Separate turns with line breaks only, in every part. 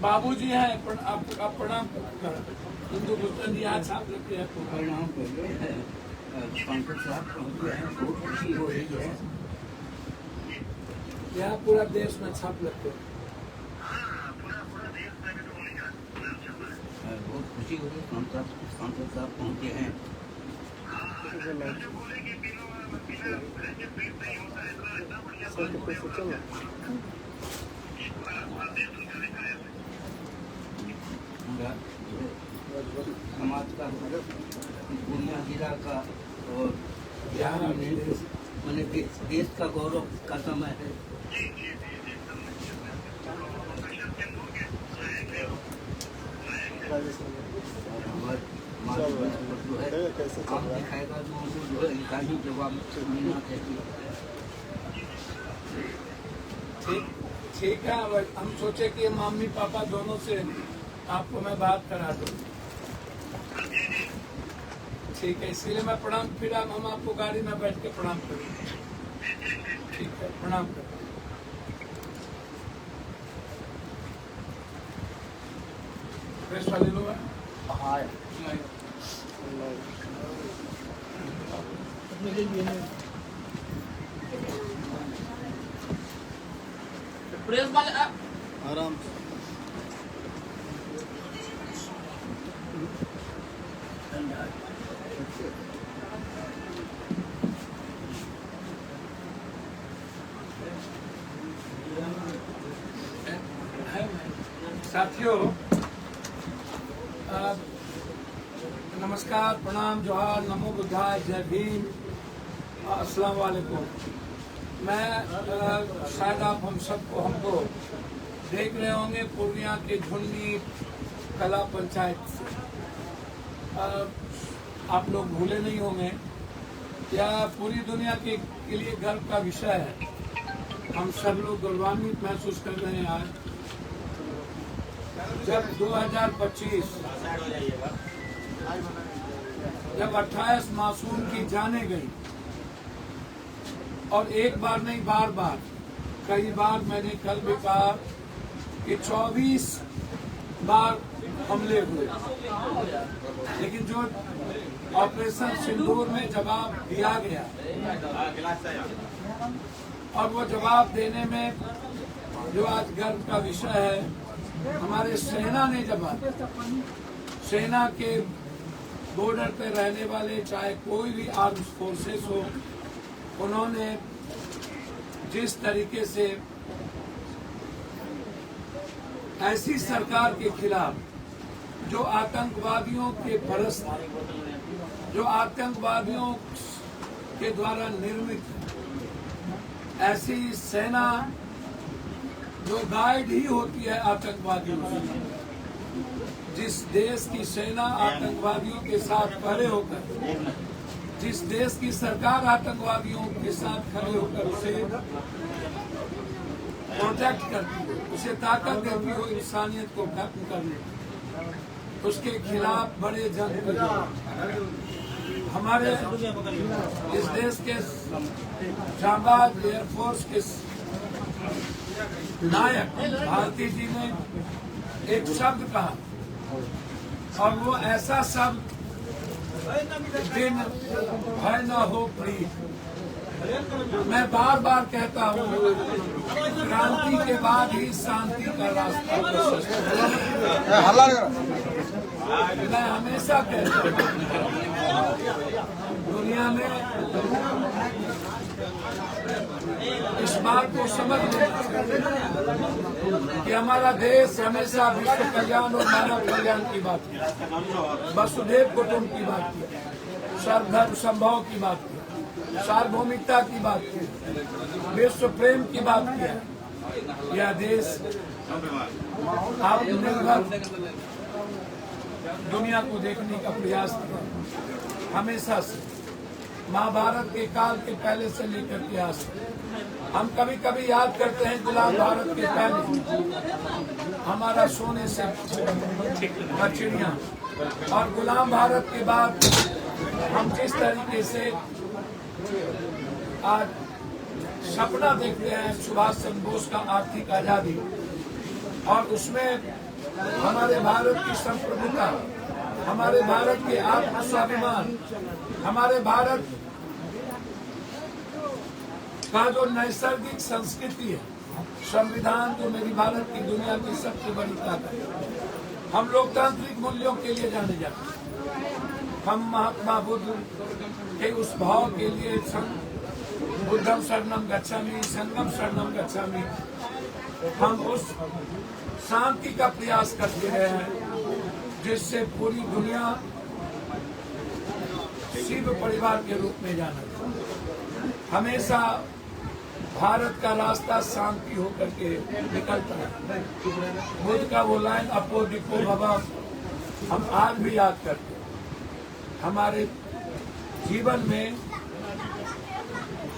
बाबूजी हैं आप प्रणाम कर हिंदू मुस्लिम जी हाथ साफ रखते हैं आपको
प्रणाम करिए। पंकज साहब पहुँचे हैं, बहुत खुशी हो रही है।
यहाँ पूरा देश में छाप लगते हैं।
बहुत खुशी हो रही है। पंकज साहब पहुँचे हैं। समाज का पूर्णिया जिला का और बिहार में मैंने देश का गौरव का समय है। जो है काम दिखाएगा जो है इनका ही जवाब मिलना चाहिए।
ठीक है। हम सोचे कि मम्मी पापा दोनों से आपको मैं बात करा दूं। ठीक है, इसीलिए मैं प्रणाम, फिर हम आपको गाड़ी में बैठ के प्रणाम करेंगे। ठीक है, प्रणाम करें। फ्रेश वाले लोग हैं?
हाँ
प्रेस वाले
आराम
साथियों, नमस्कार, प्रणाम, जोहार, नमो बुद्धाय, जय भीम, अस्सलाम वालेकुम। मैं शायद आप हमको देख रहे होंगे पूर्णिया के झुंडी कला पंचायत से। आप लोग भूले नहीं होंगे, यह पूरी दुनिया के लिए गर्व का विषय है। हम सब लोग गौरवान्वित महसूस कर रहे हैं आज जब 2025 जब 28 मासूम की जानें गई और एक बार नहीं बार बार कई बार मैंने कल भी कहा कि 24 बार हमले हुए, लेकिन जो ऑपरेशन सिंदूर में जवाब दिया गया और वो जवाब देने में जो आज गर्व का विषय है, हमारे सेना ने जवाब, सेना के बॉर्डर पे रहने वाले चाहे कोई भी आर्म्ड फोर्सेस हो, उन्होंने जिस तरीके से ऐसी सरकार के खिलाफ जो आतंकवादियों के परस्त, जो आतंकवादियों के द्वारा निर्मित, ऐसी सेना जो गाइड ही होती है आतंकवादियों से, जिस देश की सेना आतंकवादियों के साथ खड़े होकर, जिस देश की सरकार आतंकवादियों के साथ खड़े होकर उसे प्रोटेक्ट करती हो, उसे ताकत देती हो इंसानियत को खत्म करने, उसके खिलाफ बड़े जंग करते। हमारे इस देश के जांबाज एयरफोर्स के नायक भारती जी ने एक शब्द कहा, और वो ऐसा शब्द, दिन भय न हो प्रीत। मैं बार बार कहता हूँ, क्रांति के बाद ही शांति का रास्ता प्रशस्त है। मैं हमेशा कहता हूँ, दुनिया में इस बात को समझ कि हमारा देश हमेशा विश्व कल्याण और मानव कल्याण की बात की, वसुधैव कुटुंब की बात की, सर्वधर्म समभाव की बात की, सार्वभौमिकता की बात की, विश्व प्रेम की बात की है। यह देश आत्मनिर्भर दुनिया को देखने का प्रयास किया हमेशा से, महाभारत के काल के पहले से लेकर के आज। हम कभी कभी याद करते हैं गुलाम भारत के पहले हमारा सोने से चिड़िया, और गुलाम भारत के बाद हम जिस तरीके से आज सपना देखते हैं सुभाष चंद्र बोस का आर्थिक आजादी, और उसमें हमारे भारत की संप्रभुता, हमारे भारत के आत्मस्वाभिमान, हमारे भारत का जो नैसर्गिक संस्कृति है, संविधान जो मेरी भारत की दुनिया की सबसे बड़ी ताकत है। हम लोकतांत्रिक मूल्यों के लिए जाने जाते हैं। हम महात्मा बुद्ध के उस भाव के लिए बुद्धम शरणम गच्छामि, संगम शरणम गच्छामि, हम उस शांति का प्रयास करते रहे हैं जिससे पूरी दुनिया शिव परिवार के रूप में जाना। हमेशा भारत का रास्ता शांति होकर के निकलता है। बुद्ध का वो लाइन अपो दिपो भवा हम आज भी याद करते हैं। हमारे जीवन में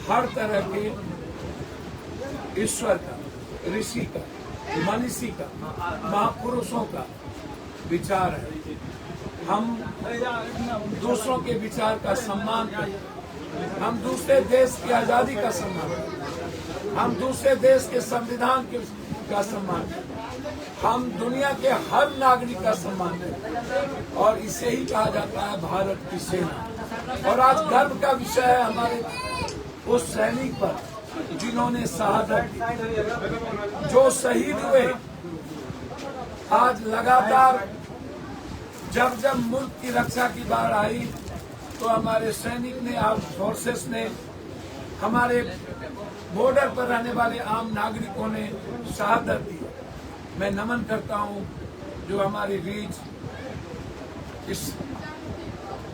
हर तरह के ईश्वर का, ऋषि का, मनीषी का, महापुरुषों का विचार है। हम दूसरों के विचार का सम्मान करते हैं। हम दूसरे देश की आजादी का सम्मान करते हैं। हम दूसरे देश के संविधान का सम्मान करते हैं। हम दुनिया के हर नागरिक का सम्मान करते हैं और इसे ही कहा जाता है भारत की सेना। और आज गर्व का विषय है हमारे उस सैनिक पर जिन्होंने शहादत दी, जो शहीद हुए। आज लगातार जब जब मुल्क की रक्षा की बार आई तो हमारे सैनिक ने, आर्म फोर्सेस ने, हमारे बॉर्डर पर रहने वाले आम नागरिकों ने शहादत दी। मैं नमन करता हूं जो हमारे वीर इस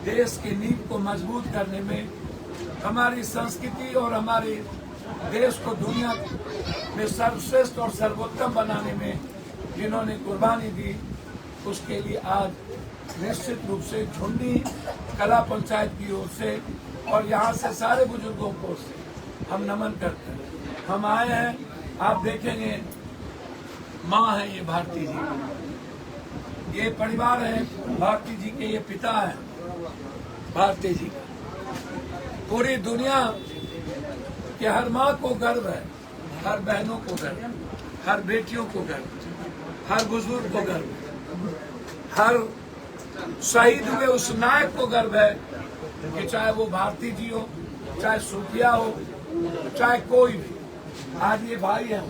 देश की नींव को मजबूत करने में, हमारी संस्कृति और हमारे देश को दुनिया में सर्वश्रेष्ठ और सर्वोत्तम बनाने में जिन्होंने कुर्बानी दी, उसके लिए आज निश्चित रूप से झुंडी कला पंचायत की ओर से और यहाँ से सारे बुजुर्गों को से हम नमन करते हैं। हम आए हैं, आप देखेंगे माँ है ये भारती जी, ये परिवार है भारती जी के, ये पिता है भारती जी का। पूरी दुनिया के हर माँ को गर्व है, हर बहनों को गर्व, हर बेटियों को गर्व, हर बुजुर्ग को गर्व, हर शहीद हुए उस नायक को गर्व है कि चाहे वो भारती जी हो, चाहे सूफिया हो, चाहे कोई भी। आज ये भाई है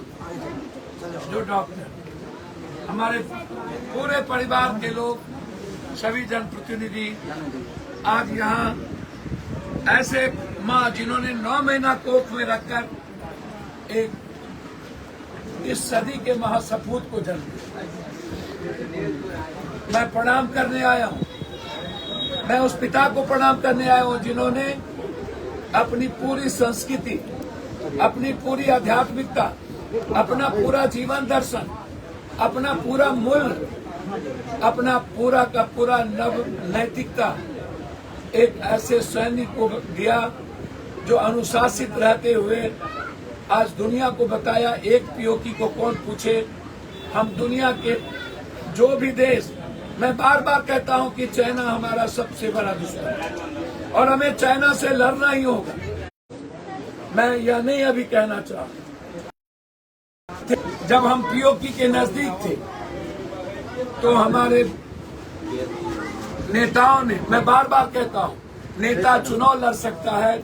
जो डॉक्टर, हमारे पूरे परिवार के लोग, सभी जनप्रतिनिधि आज यहाँ ऐसे माँ जिन्होंने 9 महीना कोख में रखकर एक इस सदी के महासपूत को जन्म दिया। मैं प्रणाम करने आया हूँ, मैं उस पिता को प्रणाम करने आया हूँ जिन्होंने अपनी पूरी संस्कृति, अपनी पूरी आध्यात्मिकता, अपना पूरा जीवन दर्शन, अपना पूरा मूल्य, अपना पूरा का पूरा नव नैतिकता एक ऐसे सैनिक को दिया जो अनुशासित रहते हुए आज दुनिया को बताया एक पीओके को कौन पूछे। हम दुनिया के जो भी देश, मैं बार बार कहता हूं कि चाइना हमारा सबसे बड़ा दुश्मन है और हमें चाइना से लड़ना ही होगा। मैं यह नहीं अभी कहना चाहता, जब हम पीओके के नजदीक थे तो हमारे नेताओं ने, मैं बार बार कहता हूं, नेता चुनाव लड़ सकता है,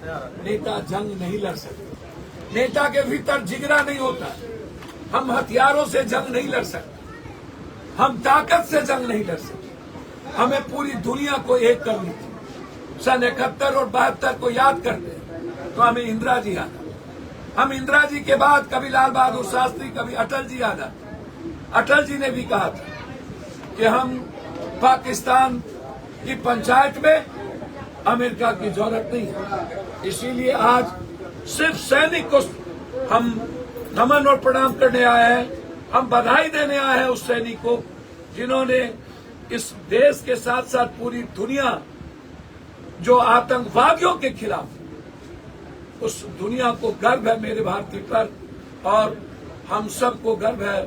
नेता जंग नहीं लड़ सकता। नेता के भीतर जिगरा नहीं होता। हम हथियारों से जंग नहीं लड़ सकते, हम ताकत से जंग नहीं लड़ सकते। हमें पूरी दुनिया को एक करनी थी। सन 71 और 72 को याद करते हैं तो हमें इंदिरा जी याद, हम इंदिरा जी के बाद कभी लाल बहादुर शास्त्री, कभी अटल जी याद। अटल जी ने भी कहा था कि हम पाकिस्तान की पंचायत में अमेरिका की जरूरत नहीं है। इसीलिए आज सिर्फ सैनिक को हम नमन और प्रणाम करने आए हैं, हम बधाई देने आए हैं उस सैनिक को जिन्होंने इस देश के साथ साथ पूरी दुनिया जो आतंकवादियों के खिलाफ, उस दुनिया को गर्व है मेरे भारतीय पर और हम सबको गर्व है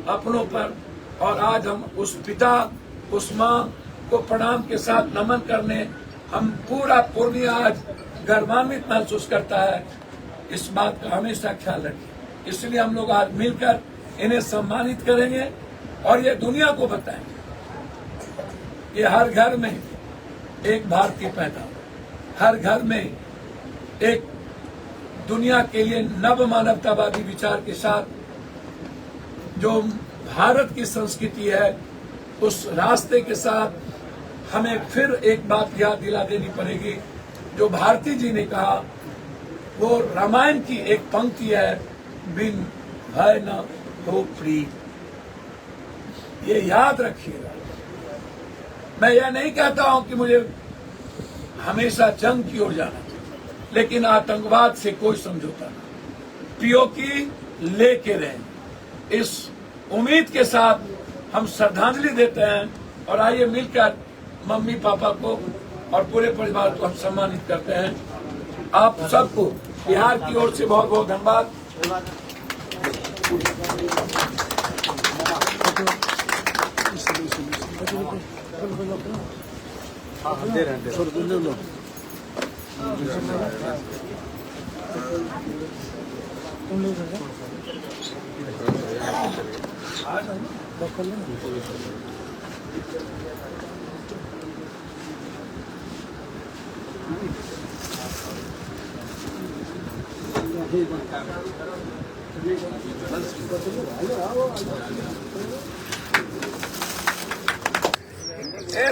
अपनों पर। और आज हम उस पिता, उस माँ को प्रणाम के साथ नमन करने, हम पूरा पूर्णिया आज गर्वान्वित महसूस करता है। इस बात का हमेशा ख्याल रखें। इसलिए हम लोग आज मिलकर इन्हें सम्मानित करेंगे और ये दुनिया को बताएं कि हर घर में एक भारतीय पैदा हो, हर घर में एक दुनिया के लिए नव मानवतावादी विचार के साथ जो भारत की संस्कृति है उस रास्ते के साथ हमें फिर एक बात याद दिला देनी पड़ेगी जो भारती जी ने कहा, वो रामायण की एक पंक्ति है, बिन भय न हो प्रीत। ये याद रखिएगा। मैं यह नहीं कहता हूं कि मुझे हमेशा जंग की ओर जाना, लेकिन आतंकवाद से कोई समझौता नहीं, पीओके लेके रहें। इस उम्मीद के साथ हम श्रद्धांजलि देते हैं और आइए मिलकर मम्मी पापा को और पूरे परिवार को हम सम्मानित करते हैं। आप सबको बिहार की ओर से बहुत बहुत धन्यवाद।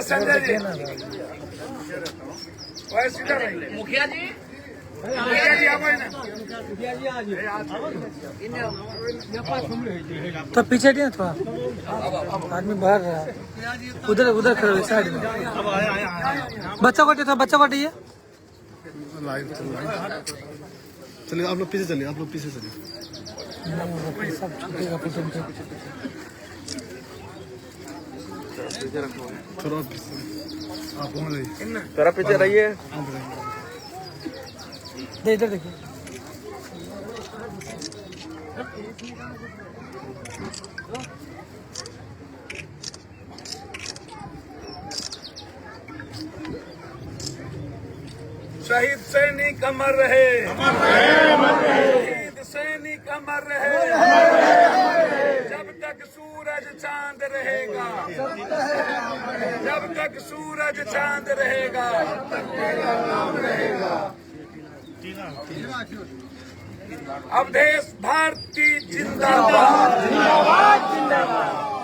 संजय जी, मुखिया जी आप
तो पीछे नहीं थोड़ा आदमी बाहर रहा, उधर उधर खड़े हो साइड में। बच्चा को था, बच्चा को ये
लाइव चलिए, आप लोग पीछे चलिए, आप लोग पीछे चलिए।
सब छूटेगा फोटो में।
चलो आप पहुँच जाइए,
थोड़ा पीछे रहिए।
इधर देखिए।
शहीद सैनिक अमर रहे, शहीद सैनिक अमर रहे, जब तक सूरज चांद रहेगा, जब तक सूरज चांद रहेगा। अवधेश भारती जिंदाबाद, जिंदाबाद, जिंदाबाद।